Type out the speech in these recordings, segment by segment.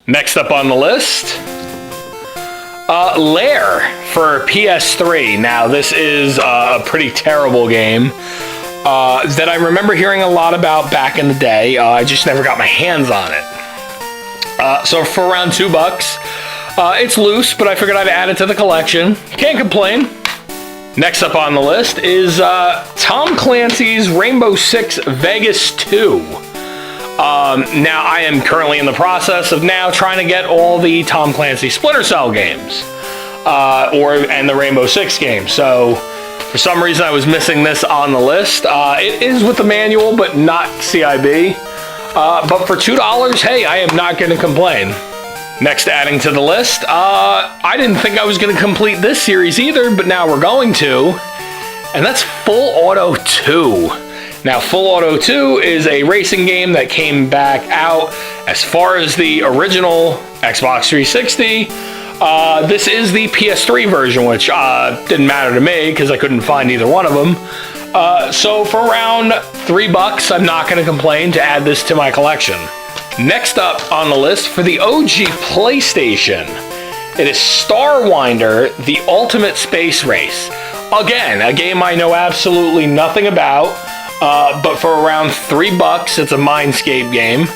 Next up on the list, Lair for PS3. Now, this is a pretty terrible game that I remember hearing a lot about back in the day. I just never got my hands on it. So for around $2, it's loose, but I figured I'd add it to the collection. Can't complain. Next up on the list is Tom Clancy's Rainbow Six Vegas 2. Now, I am currently in the process of now trying to get all the Tom Clancy Splinter Cell games, and the Rainbow Six game. So, for some reason, I was missing this on the list. It is with the manual, but not CIB. But for $2, hey, I am not going to complain. Next, adding to the list, I didn't think I was going to complete this series either, but now we're going to, and that's Full Auto 2. Now, Full Auto 2 is a racing game that came back out as far as the original Xbox 360. This is the PS3 version, which didn't matter to me because I couldn't find either one of them. So for around $3, I'm not going to complain to add this to my collection. Next up on the list for the OG PlayStation, it is Starwinder: The Ultimate Space Race. Again, a game I know absolutely nothing about, but for around $3, it's a Mindscape game.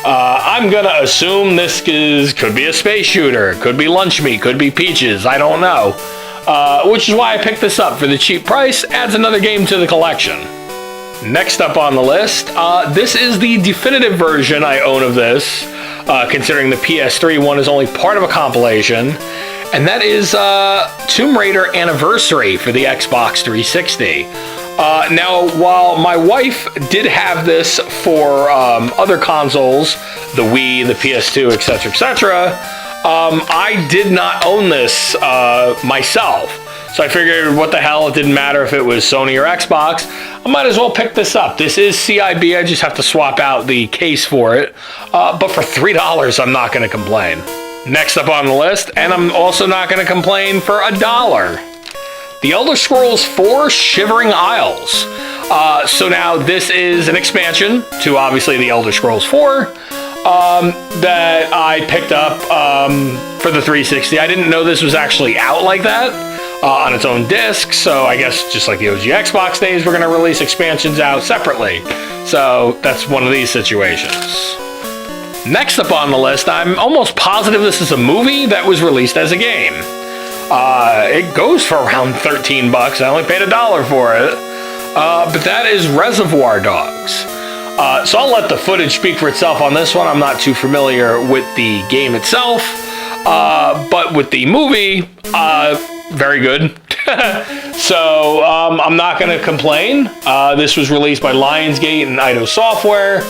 I'm gonna assume this could be a space shooter, could be lunch meat, could be peaches, I don't know. Which is why I picked this up for the cheap price, adds another game to the collection. Next up on the list, this is the definitive version I own of this, considering the PS3 one is only part of a compilation, and that is Tomb Raider Anniversary for the Xbox 360. Now, while my wife did have this for other consoles, the Wii, the PS2, etc., etc., I did not own this myself. So I figured, what the hell, it didn't matter if it was Sony or Xbox. I might as well pick this up. This is CIB, I just have to swap out the case for it. But for $3, I'm not going to complain. Next up on the list, and I'm also not going to complain, for $1. The Elder Scrolls 4 Shivering Isles. So now this is an expansion to, obviously, the Elder Scrolls 4 that I picked up for the 360. I didn't know this was actually out like that. On its own disc, so I guess just like the OG Xbox days, we're going to release expansions out separately. So that's one of these situations. Next up on the list, I'm almost positive this is a movie that was released as a game. It goes for around $13. I only paid $1 for it. But that is Reservoir Dogs. So I'll let the footage speak for itself on this one. I'm not too familiar with the game itself. But with the movie, very good. So I'm not going to complain. This was released by Lionsgate and Eidos Software.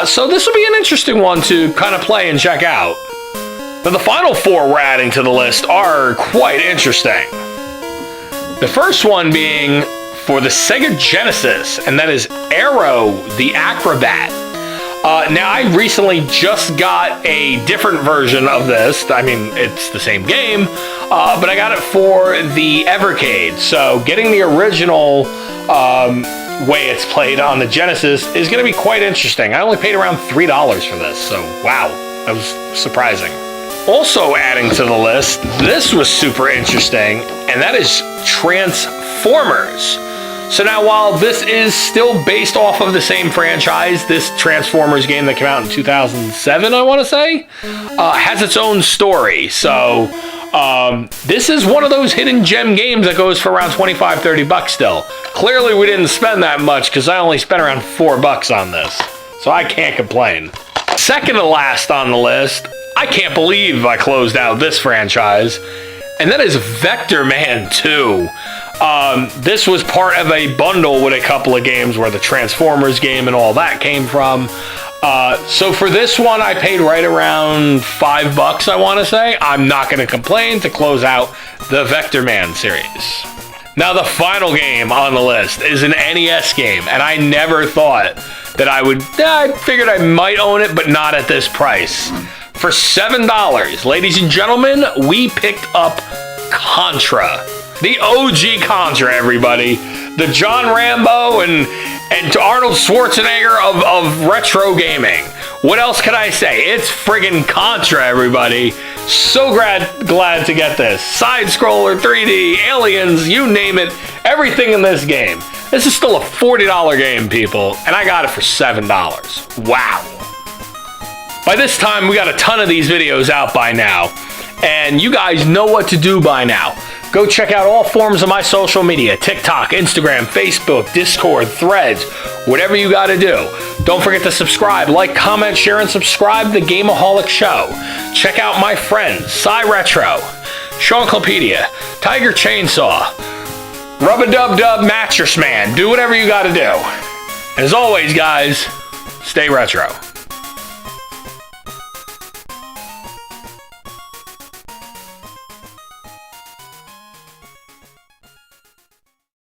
So this will be an interesting one to kind of play and check out. Now, the final 4 we're adding to the list are quite interesting. The first one being for the Sega Genesis, and that is Aero the Acrobat. Now, I recently just got a different version of this. I mean, it's the same game, but I got it for the Evercade. So getting the original way it's played on the Genesis is going to be quite interesting. I only paid around $3 for this, so wow, that was surprising. Also adding to the list, this was super interesting, and that is Transformers. So now, while this is still based off of the same franchise, this Transformers game that came out in 2007, I want to say, has its own story. So this is one of those hidden gem games that goes for around $25-30 still. Clearly, we didn't spend that much because I only spent around $4 on this. So I can't complain. Second to last on the list, I can't believe I closed out this franchise, and that is Vector Man 2. This was part of a bundle with a couple of games where the Transformers game and all that came from. So for this one, I paid right around $5, I want to say. I'm not going to complain to close out the Vector Man series. Now, the final game on the list is an NES game, and I never thought that I figured I might own it, but not at this price. For $7, ladies and gentlemen, we picked up Contra. The OG Contra, everybody. The John Rambo and Arnold Schwarzenegger of retro gaming. What else can I say? It's friggin' Contra, everybody. So glad to get this. Side scroller, 3D, aliens, you name it. Everything in this game. This is still a $40 game, people, and I got it for $7. Wow. By this time, we got a ton of these videos out by now, and you guys know what to do by now. Go check out all forms of my social media, TikTok, Instagram, Facebook, Discord, Threads, whatever you gotta do. Don't forget to subscribe, like, comment, share, and subscribe to the Game-O-Holic Show. Check out my friends, Cy Retro, Seanclopedia, Tiger Chainsaw, Rub-a-Dub-Dub Mattress Man. Do whatever you gotta do. As always, guys, stay retro.